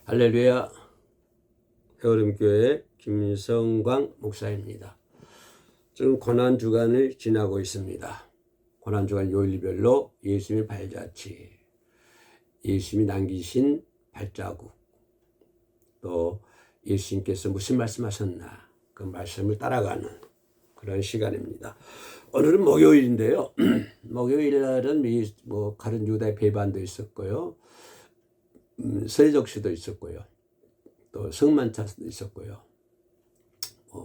할렐루야. 해오름교회 김성광 목사입니다. 지금 고난주간을 지나고 있습니다. 고난주간 요일별로 예수님의 발자취, 예수님이 남기신 발자국, 또 예수님께서 무슨 말씀하셨나 그 말씀을 따라가는 그런 시간입니다. 오늘은 목요일인데요. 목요일날은 가른 유다의 배반도 있었고요. 세족시도 있었고요. 또 성만찬도 있었고요.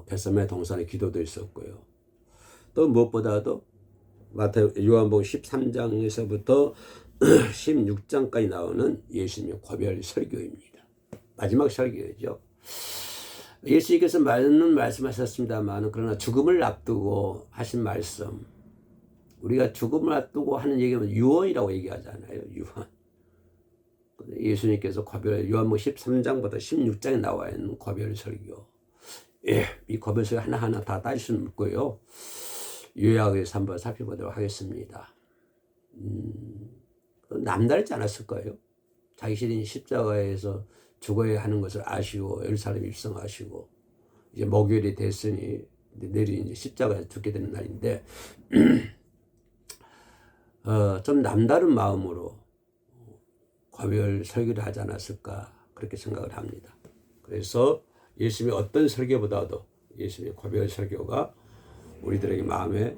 겟세마네 동산의 기도도 있었고요. 또 무엇보다도 요한복음 13장에서부터 16장까지 나오는 예수님의 고별 설교입니다. 마지막 설교죠. 예수님께서 많은 말씀하셨습니다만 그러나 죽음을 앞두고 하신 말씀, 우리가 죽음을 앞두고 하는 얘기는 유언이라고 얘기하잖아요. 유언. 예수님께서 요한복음 13장부터 16장에 나와 있는 고별 설교. 이 고별 설교 하나하나 다 따질 수는 없고요. 요약해서 한번 살펴보도록 하겠습니다. 남다르지 않았을 거예요. 자기 신인 십자가에서 죽어야 하는 것을 아시고 예루살렘 입성하시고 이제 목요일이 됐으니 내일 이제 십자가에서 죽게 되는 날인데 좀 남다른 마음으로 고별 설교를 하지 않았을까 그렇게 생각을 합니다. 그래서 예수님의 어떤 설교보다도 예수님의 고별 설교가 우리들의 마음에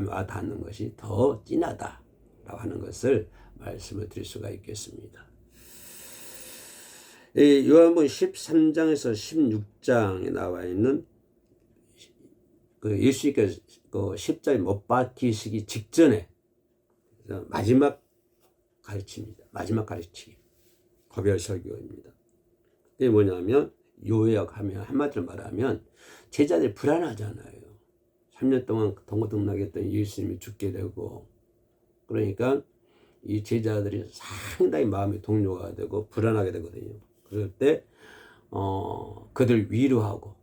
와 닿는 것이 더 진하다라고 하는 것을 말씀을 드릴 수가 있겠습니다. 요한복음 13장에서 16장에 나와 있는 예수님께서 십자가에 못 박히시기 직전에 마지막 가르침입니다. 마지막 가르침 고별 설교입니다. 이게 뭐냐면 요약하면 한마디로 말하면 제자들이 불안하잖아요. 3년 동안 동고동락했던 예수님이 죽게 되고 그러니까 이 제자들이 상당히 마음이 동요가 되고 불안하게 되거든요. 그럴 때 그들 위로하고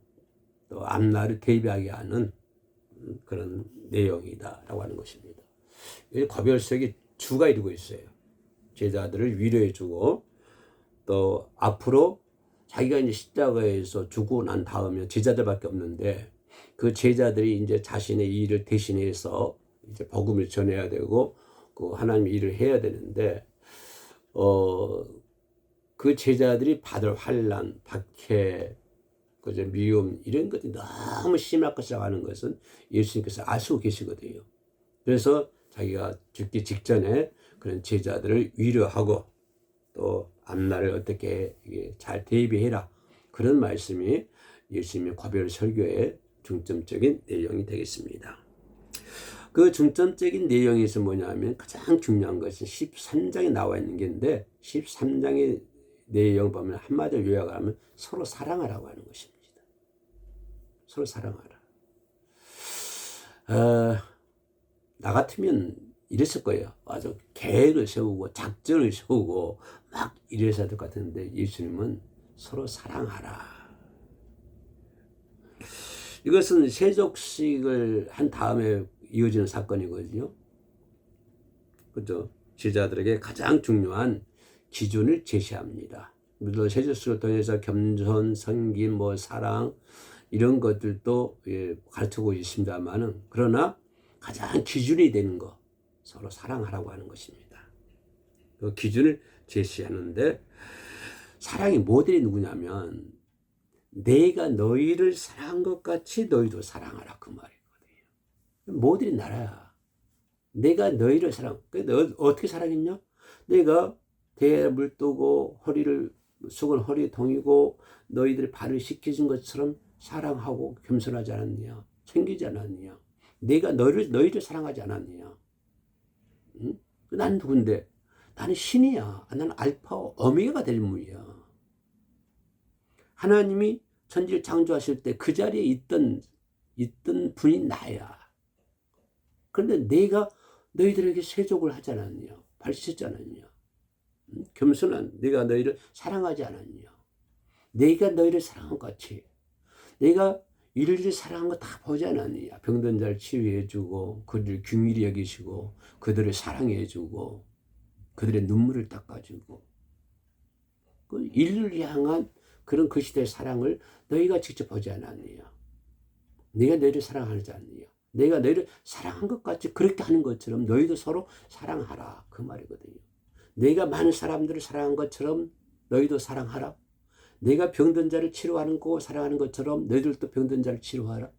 또 앞날을 대비하게 하는 그런 내용이다라고 하는 것입니다. 이 고별석이 주가 이루고 있어요. 제자들을 위로해주고 또 앞으로 자기가 이제 십자가에서 죽고 난 다음에 제자들밖에 없는데 그 제자들이 이제 자신의 일을 대신해서 이제 복음을 전해야 되고 그 하나님의 일을 해야 되는데 그 제자들이 받을 환난, 박해, 그저 미움 이런 것들이 너무 심할 것이라고 하는 것은 예수님께서 아시고 계시거든요. 그래서 자기가 죽기 직전에 그런 제자들을 위로하고 또 앞날을 어떻게 잘 대비해라 그런 말씀이 예수님의 고별 설교의 중점적인 내용이 되겠습니다. 그 중점적인 내용에서 뭐냐면 가장 중요한 것은 13장에 나와 있는 게인데 13장의 내용 보면 한마디로 요약하면 서로 사랑하라고 하는 것입니다. 서로 사랑하라. 나 같으면 이랬을 거예요. 아주 계획을 세우고 작전을 세우고 막 이래서 될 것 같은데 예수님은 서로 사랑하라. 이것은 세족식을 한 다음에 이어지는 사건이거든요. 그죠? 제자들에게 가장 중요한 기준을 제시합니다. 물론 세족식을 통해서 겸손, 섬김, 사랑 이런 것들도 가르치고 있습니다만은 그러나 가장 기준이 되는 거 서로 사랑하라고 하는 것입니다. 그 기준을 제시하는데 사랑이 모델이 누구냐면 내가 너희를 사랑한 것 같이 너희도 사랑하라 그 말이거든요. 모델이 나라야. 내가 너희를 너 어떻게 사랑했냐? 내가 대에 물 뜨고 속을 허리에 동이고 너희들이 발을 씻겨준 것처럼 사랑하고 겸손하지 않았느냐? 챙기지 않았느냐? 내가 너희를 사랑하지 않았느냐? 응? 난 누군데? 나는 신이야. 나는 알파 오메가가 될 분이야. 하나님이 천지를 창조하실 때 그 자리에 있던 분이 나야. 그런데 내가 너희들에게 세족을 하지 않았냐? 발 씻지 않았냐? 겸손한 내가 너희를 사랑하지 않았냐? 내가 너희를 사랑한 것 같이 내가 일일이 사랑한 거 다 보지 않았느냐? 병든 자를 치유해주고 그들을 긍휼히 여기시고 그들을 사랑해주고 그들의 눈물을 닦아주고 그 인류를 향한 그런 그 시대의 사랑을 너희가 직접 보지 않았느냐. 내가 너희를 사랑하지 않느냐. 내가 너희를 사랑한 것 같이 그렇게 하는 것처럼 너희도 서로 사랑하라. 그 말이거든요. 내가 많은 사람들을 사랑한 것처럼 너희도 사랑하라. 내가 병든 자를 치료하는 거 사랑하는 것처럼 너희들도 병든 자를 치료하라.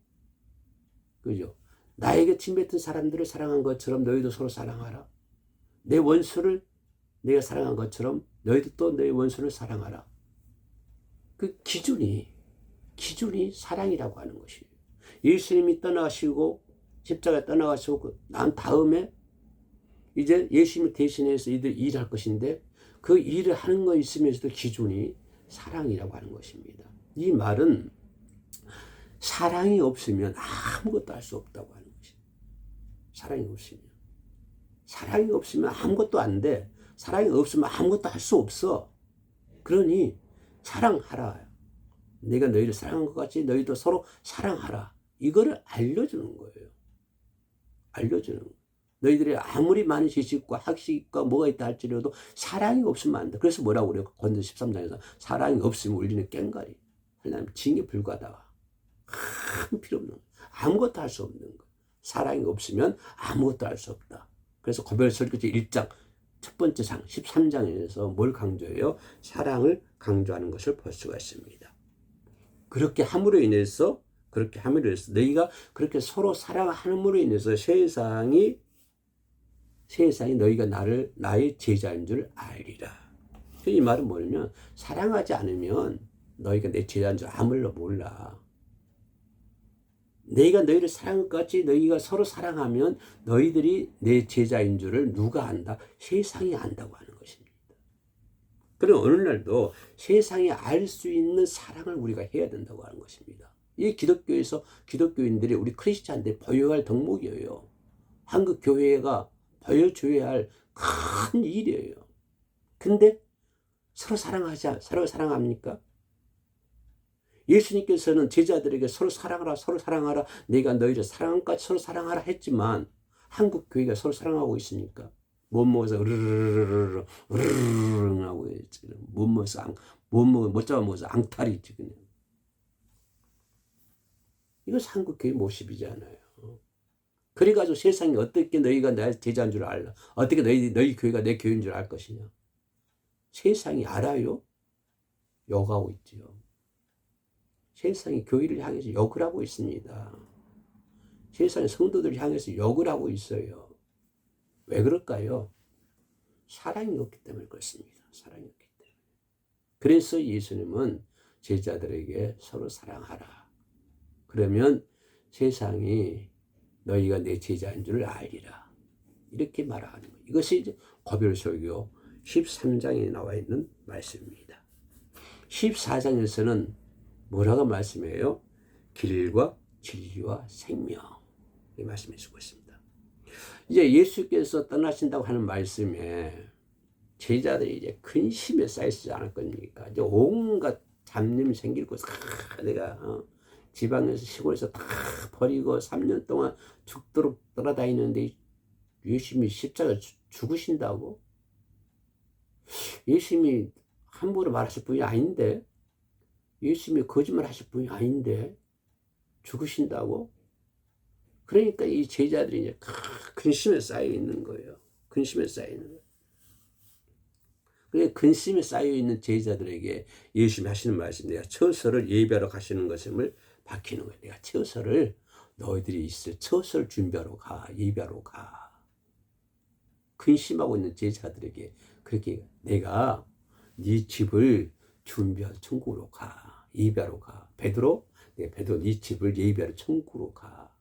그죠? 나에게 침뱉은 사람들을 사랑한 것처럼 너희도 서로 사랑하라. 내 원수를 내가 사랑한 것처럼 너희도 또 너희 원수를 사랑하라. 그 기준이 사랑이라고 하는 것이에요. 예수님이 떠나시고 십자가에 떠나가시고 난 다음에 이제 예수님을 대신해서 이들 일할 것인데 그 일을 하는 거 있으면서도 기준이 사랑이라고 하는 것입니다. 이 말은 사랑이 없으면 아무것도 할 수 없다고 하는 것입니다. 사랑이 없으면 아무것도 안 돼. 사랑이 없으면 아무것도 할 수 없어. 그러니 사랑하라. 내가 너희를 사랑한 것 같이 너희도 서로 사랑하라. 이거를 알려주는 거예요. 알려주는 거예요. 너희들이 아무리 많은 지식과 학식과 뭐가 있다 할지라도 사랑이 없으면 안 돼. 그래서 뭐라고 그래요? 권전 13장에서 사랑이 없으면 울리는 꽹과리. 하나님 징에 불과하다. 아무 필요 없는 거예요. 아무것도 할 수 없는 거예요. 사랑이 없으면 아무것도 할 수 없다. 그래서 고별설교지 1장 첫 번째 장 13장에서 뭘 강조해요? 사랑을 강조하는 것을 볼 수가 있습니다. 그렇게 함으로 인해서 너희가 그렇게 서로 사랑함으로 인해서 세상이 너희가 나의 제자인 줄 알리라. 이 말은 뭐냐면 사랑하지 않으면 너희가 내 제자인 줄 아무도 몰라. 내가 너희를 사랑할 것 같이 너희가 서로 사랑하면 너희들이 내 제자인 줄을 누가 안다? 세상이 안다고 하는 것입니다. 그럼 어느 날도 세상이 알 수 있는 사랑을 우리가 해야 된다고 하는 것입니다. 이 기독교에서 기독교인들이 우리 크리스찬들이 보여야 할 덕목이에요. 한국 교회가 보여줘야 할 큰 일이에요. 근데 서로 사랑합니까? 예수님께서는 제자들에게 서로 사랑하라. 내가 너희를 사랑한 것 같이 서로 사랑하라 했지만 한국 교회가 서로 사랑하고 있습니까? 못 먹어서 으르르르르 하고 있지. 못 잡아먹어서 앙탈이 있지 그냥. 이거 한국 교회 모습이잖아요. 그래가지고 세상이 어떻게 너희가 나의 제자인 줄 알라? 어떻게 너희 교회가 내 교회인 줄 알 것이냐? 세상이 알아요? 욕하고 있지요. 세상이 교회를 향해서 욕을 하고 있습니다. 세상의 성도들을 향해서 욕을 하고 있어요. 왜 그럴까요? 사랑이 없기 때문에 그렇습니다. 사랑이 없기 때문에. 그래서 예수님은 제자들에게 서로 사랑하라. 그러면 세상이 너희가 내 제자인 줄 알리라. 이렇게 말하는 거예요. 이것이 이제 고별설교 13장에 나와 있는 말씀입니다. 14장에서는 뭐라고 말씀해요? 길과 진리와 생명. 이 말씀해 주고 있습니다. 이제 예수께서 떠나신다고 하는 말씀에 제자들이 이제 근심에 쌓이지 않을 겁니까? 이제 온갖 잡념이 생길 것을 내가 지방에서 시골에서 다 버리고 3년 동안 죽도록 돌아다니는데 예수님이 십자가 죽으신다고? 예수님이 함부로 말하실 분이 아닌데, 예수님이 거짓말 하실 분이 아닌데 죽으신다고? 그러니까 이 제자들이 이제 근심에 쌓여 있는 거예요. 근심에 쌓여 있는 거예요. 그래 근심에 쌓여 있는 제자들에게 예수님이 하시는 말씀, 내가 처소를 예배하러 가시는 것임을 밝히는 거예요. 내가 처소를 너희들이 있을 처소를 준비하러 가, 예배하러 가. 근심하고 있는 제자들에게 그렇게 내가 네 집을 준비하러 천국으로 가, 예배하러 가. 베드로 네 집을 예배하러 천국으로 가.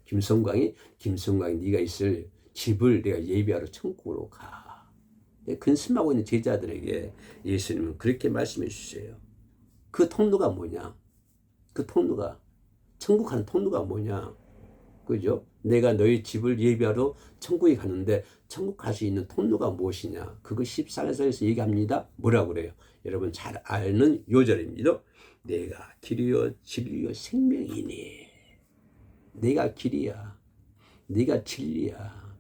김성광이 네가 있을 집을 내가 예배하러 천국으로 가. 근심하고 있는 제자들에게 예수님은 그렇게 말씀해 주세요. 그 통로가 뭐냐? 천국 가는 통로가 뭐냐? 그죠? 내가 너희 집을 예배하러 천국에 가는데 천국 갈 수 있는 통로가 무엇이냐? 그거 14장에서 얘기합니다. 뭐라고 그래요? 여러분 잘 아는 요절입니다. 내가 길이요 진리요 생명이니. 내가 길이야. 내가 진리야.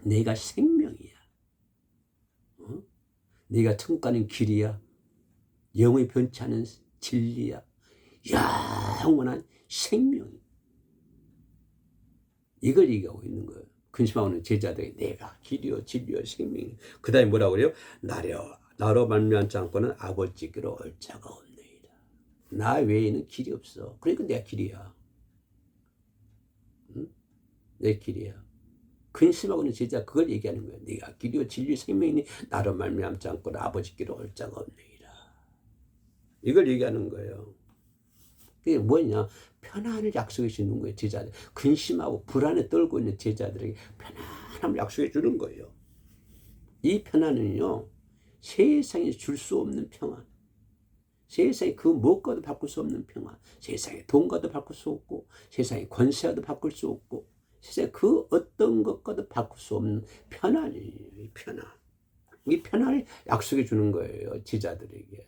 내가 생명이야. 내가 천국 가는 길이야. 영원히 변치 않은 진리야. 영원한 생명이. 이걸 얘기하고 있는 거예요. 근심하는 제자들이 내가 길이요 진리요 생명이. 그 다음에 뭐라고 그래요? 나로 말미암지 않고는 아버지께로 올 자가 없느니라. 나 외에는 길이 없어. 그러니까 내가 길이야. 응? 내 길이야. 근심하고 있는 제자 그걸 얘기하는 거예요. 내가 길이요 진리요 생명이니 나로 말미암지 않고는 아버지께로 올 자가 없느니라. 이걸 얘기하는 거예요. 그게 뭐냐? 편안을 약속해 주는 거예요. 제자들. 근심하고 불안에 떨고 있는 제자들에게 편안함을 약속해 주는 거예요. 이 편안은요, 세상에 줄 수 없는 평안. 세상에 그 무엇과도 바꿀 수 없는 평안. 세상에 돈과도 바꿀 수 없고, 세상에 권세와도 바꿀 수 없고, 세상에 그 어떤 것과도 바꿀 수 없는 편안이에요. 이 편안. 이 편안을 약속해 주는 거예요. 제자들에게.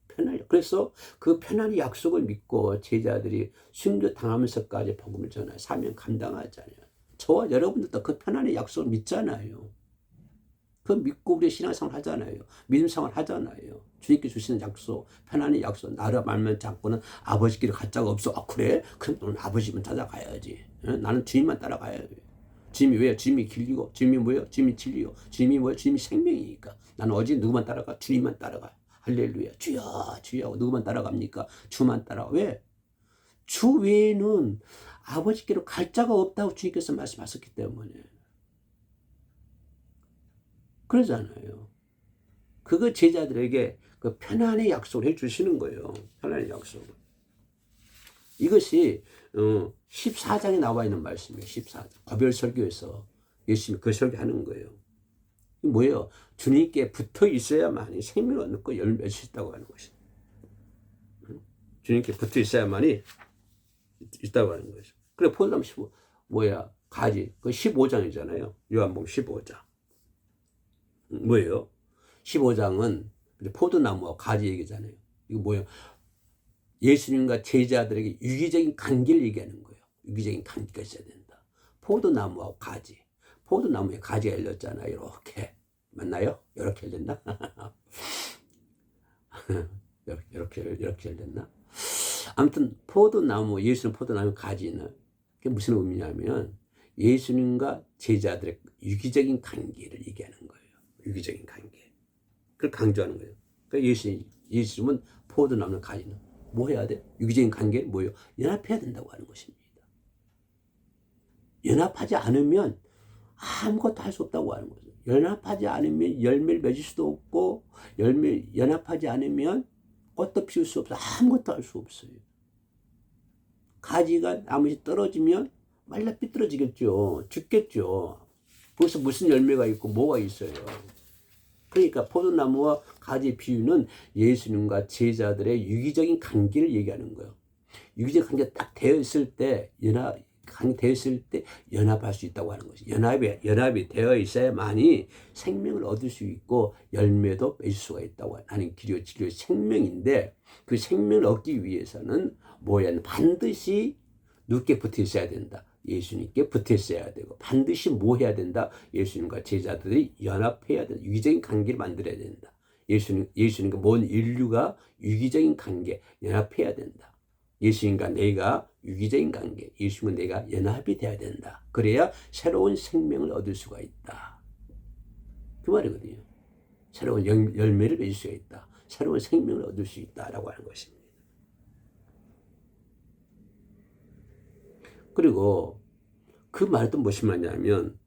편안해요. 그래서 그 편안의 약속을 믿고 제자들이 순교 당하면서까지 복음을 전하여 사명 감당하잖아요. 저와 여러분들도 그 편안의 약속을 믿잖아요. 그 믿고 우리 신앙생활 하잖아요. 믿음생활 하잖아요. 주님께 주시는 약속, 편안의 약속. 나를 말면 않고는 아버지끼리 갈 자가 없어. 아 그래? 그럼 너는 아버지만 찾아가야지. 나는 주님만 따라가야지. 주님이 왜요? 주님이 길리고, 주님이 뭐예요? 주님이 진리요. 주님이 뭐예요? 주님이 생명이니까. 나는 어디 누구만 따라가? 주님만 따라가. 할렐루야. 주여, 주여. 누구만 따라갑니까? 주만 따라가. 왜? 주 외에는 아버지께로 갈 자가 없다고 주님께서 말씀하셨기 때문에. 그러잖아요. 그거 제자들에게 그 편안의 약속을 해주시는 거예요. 편안의 약속을. 이것이 14장에 나와 있는 말씀이에요. 14장. 거별설교에서 예수님이 그 설교하는 거예요. 뭐예요? 주님께 붙어 있어야만이 생명을 얻고 열매 맺을 수 있다고 하는 것이죠. 주님께 붙어 있어야만이 있다고 하는 거죠. 그래 포도나무 15 뭐야? 가지. 그 15장이잖아요. 요한복음 15장. 뭐예요? 15장은 포도나무와 가지 얘기잖아요. 이거 뭐예요? 예수님과 제자들에게 유기적인 관계를 얘기하는 거예요. 유기적인 관계가 있어야 된다. 포도나무와 가지. 포도나무에 가지가 열렸잖아요. 이렇게. 맞나요? 이렇게 열렸나? 이렇게 열렸나? 아무튼 포도나무, 예수님 포도나무 가지는 그게 무슨 의미냐면 예수님과 제자들의 유기적인 관계를 얘기하는 거예요. 유기적인 관계. 그걸 강조하는 거예요. 그러니까 예수님은 포도나무 가지는 뭐 해야 돼? 유기적인 관계 뭐예요? 연합해야 된다고 하는 것입니다. 연합하지 않으면 아무것도 할 수 없다고 하는 거죠. 연합하지 않으면 열매를 맺을 수도 없고 연합하지 않으면 꽃도 피울 수 없어. 아무것도 할 수 없어요. 가지가 나무에 떨어지면 말라 삐뚤어지겠죠. 죽겠죠. 거기서 무슨 열매가 있고 뭐가 있어요. 그러니까 포도나무와 가지 비유는 예수님과 제자들의 유기적인 관계를 얘기하는 거예요. 유기적 관계가 딱 되었을 때 연합할 수 있다고 하는 것이 연합이 되어 있어야만이 생명을 얻을 수 있고 열매도 맺을 수가 있다고 하는 길이요 진리요 생명인데 그 생명을 얻기 위해서는 뭐야? 반드시 누구께 붙어 있어야 된다. 예수님께 붙어 있어야 되고 반드시 뭐 해야 된다? 예수님과 제자들이 연합해야 된다. 유기적인 관계를 만들어야 된다. 예수님과 모든 인류가 유기적인 관계 연합해야 된다. 예수님과 내가 유기적인 관계, 예수님과 내가 연합이 돼야 된다. 그래야 새로운 생명을 얻을 수가 있다. 그 말이거든요. 새로운 열매를 맺을 수가 있다. 새로운 생명을 얻을 수 있다라고 하는 것입니다. 그리고 그 말도 무슨 말이냐면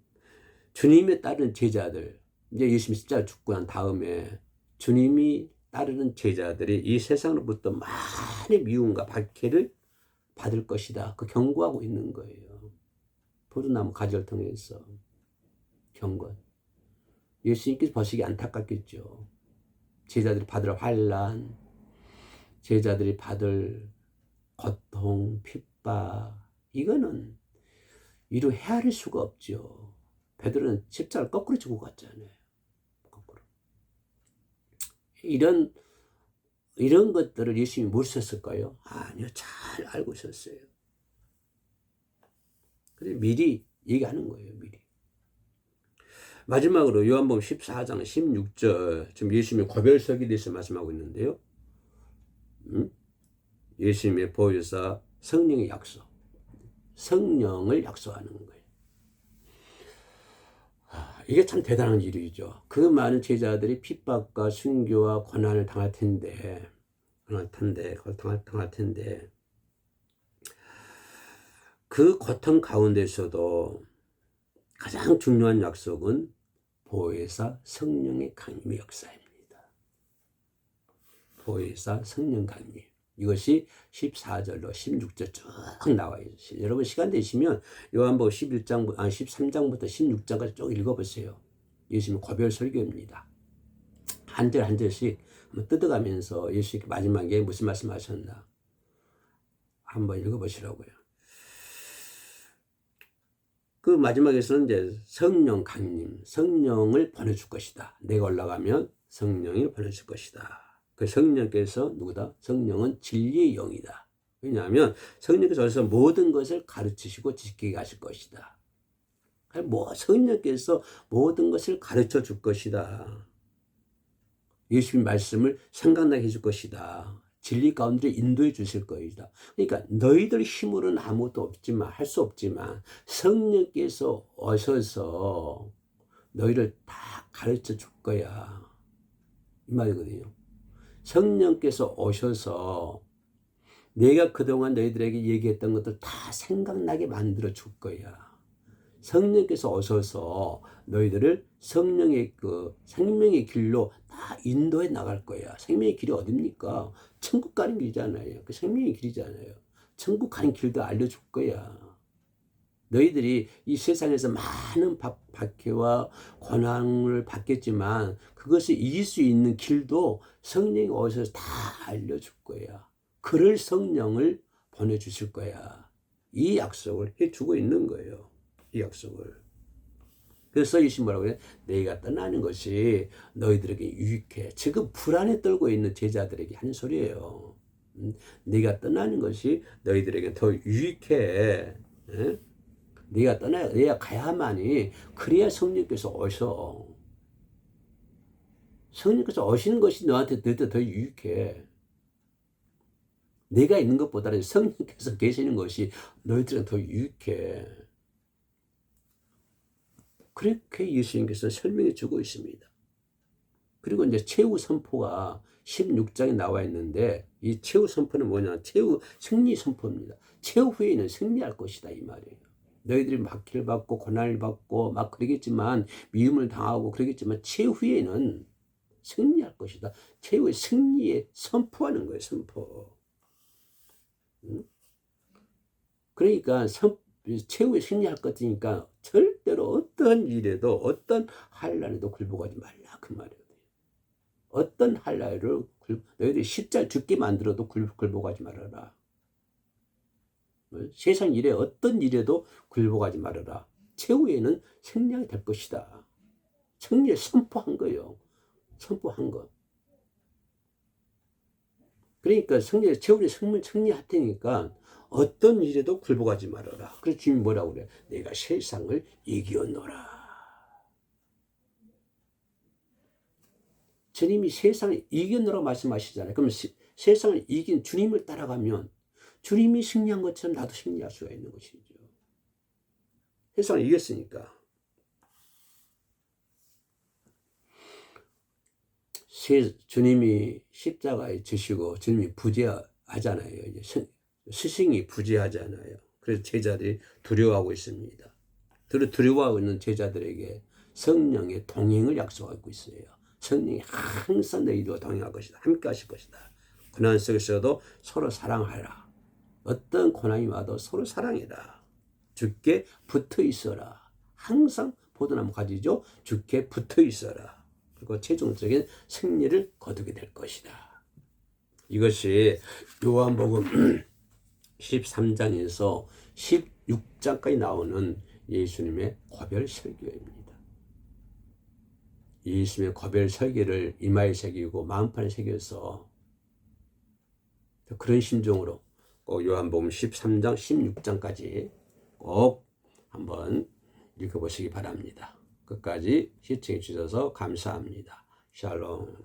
주님에 따른 제자들, 이제 예수님이 십자가 죽고 난 다음에 주님이 따르는 제자들이 이 세상으로부터 많은 미움과 박해를 받을 것이다. 그 경고하고 있는 거예요. 포도나무 가지를 통해서 경고. 예수님께서 보시기 안타깝겠죠. 제자들이 받을 환난, 제자들이 받을 고통, 핍박, 이거는 이루 헤아릴 수가 없죠. 베드로는 십자가를 거꾸로 지고 갔잖아요. 거꾸로. 이런 것들을 예수님이 모르셨을까요? 아니요. 잘 알고 있었어요. 그래서 미리 얘기하는 거예요. 미리. 마지막으로 요한복음 14장 16절 지금 예수님이 고별설교에 대해서 말씀하고 있는데요. 예수님의 보혜사 성령의 약속, 성령을 약속하는 거예요. 이게 참 대단한 일이죠. 그 많은 제자들이 핍박과 순교와 고난을 당할 텐데, 그 고통 가운데서도 가장 중요한 약속은 보혜사 성령의 강림의 역사입니다. 보혜사 성령 강림. 이것이 14절로 16절 쭉 나와 있어요. 여러분 시간 되시면 요한복음 13장부터 16장까지 쭉 읽어보세요. 예수님 고별 설교입니다. 한 절 한 절씩 한번 뜯어가면서 예수님 마지막에 무슨 말씀하셨나 한번 읽어보시라고요. 그 마지막에서는 이제 성령 강림, 성령을 보내줄 것이다. 내가 올라가면 성령을 보내줄 것이다. 그 성령께서 누구다? 성령은 진리의 영이다. 왜냐하면 성령께서 어디서 모든 것을 가르치시고 지키게 하실 것이다. 성령께서 모든 것을 가르쳐 줄 것이다. 예수님 말씀을 생각나게 해줄 것이다. 진리 가운데 인도해 주실 것이다. 그러니까 너희들 힘으로는 아무것도 없지만, 할 수 없지만 성령께서 오셔서 너희를 다 가르쳐 줄 거야. 이 말이거든요. 성령께서 오셔서 내가 그동안 너희들에게 얘기했던 것들 다 생각나게 만들어 줄 거야. 성령께서 오셔서 너희들을 성령의 그 생명의 길로 다 인도해 나갈 거야. 생명의 길이 어딥니까? 천국 가는 길이잖아요. 그 생명의 길이잖아요. 천국 가는 길도 알려줄 거야. 너희들이 이 세상에서 많은 박해와 고난을 받겠지만 그것을 이길 수 있는 길도 성령이 오셔서 다 알려줄 거야. 그럴 성령을 보내주실 거야. 이 약속을 해주고 있는 거예요. 이 약속을. 그래서 예수님 뭐라고 해요? 내가 떠나는 것이 너희들에게 유익해. 지금 불안에 떨고 있는 제자들에게 하는 소리예요. 내가 떠나는 것이 너희들에게 더 유익해. 내가 가야만이, 그래야 성령께서 오셔. 성령께서 오시는 것이 너희들 더 유익해. 내가 있는 것보다는 성령께서 계시는 것이 너희들은 더 유익해. 그렇게 예수님께서 설명해 주고 있습니다. 그리고 이제 최후 선포가 16장에 나와 있는데, 이 최후 선포는 뭐냐? 최후 승리 선포입니다. 최후에는 승리할 것이다, 이 말이에요. 너희들이 박해를 받고 고난을 받고 막 그러겠지만, 미움을 당하고 그러겠지만 최후에는 승리할 것이다. 최후의 승리에 선포하는 거예요, 선포. 그러니까 최후의 승리할 것이니까 절대로 어떤 일에도 어떤 환난에도 굴복하지 말라, 그 말이에요. 어떤 환난을 너희들이 십자가 죽게 만들어도 굴복하지 말아라. 세상 일에 어떤 일에도 굴복하지 말아라. 최후에는 승리하게 될 것이다. 승리를 선포한 거예요. 선포한 거. 그러니까 최후의 승리할 테니까 어떤 일에도 굴복하지 말아라. 그래서 주님이 뭐라고 그래? 내가 세상을 이겼노라. 주님이 세상을 이겼노라고 말씀하시잖아요. 그러면 세상을 이긴 주님을 따라가면 주님이 승리한 것처럼 나도 승리할 수가 있는 것이죠. 세상을 이겼으니까. 주님이 십자가에 지시고 주님이 부재하잖아요. 이제 스승이 부재하잖아요. 그래서 제자들이 두려워하고 있습니다. 두려워하고 있는 제자들에게 성령의 동행을 약속하고 있어요. 성령이 항상 너희들과 동행할 것이다. 함께 하실 것이다. 고난 속에서도 서로 사랑하라. 어떤 고난이 와도 서로 사랑해라. 주께 붙어 있어라. 항상 포도나무 가지죠. 주께 붙어 있어라. 그리고 최종적인 승리를 거두게 될 것이다. 이것이 요한복음 13장에서 16장까지 나오는 예수님의 고별 설교입니다. 예수님의 고별 설교를 이마에 새기고 마음판에 새겨서 그런 심정으로 꼭 요한복음 13장 16장까지 꼭 한번 읽어보시기 바랍니다. 끝까지 시청해 주셔서 감사합니다. 샬롬.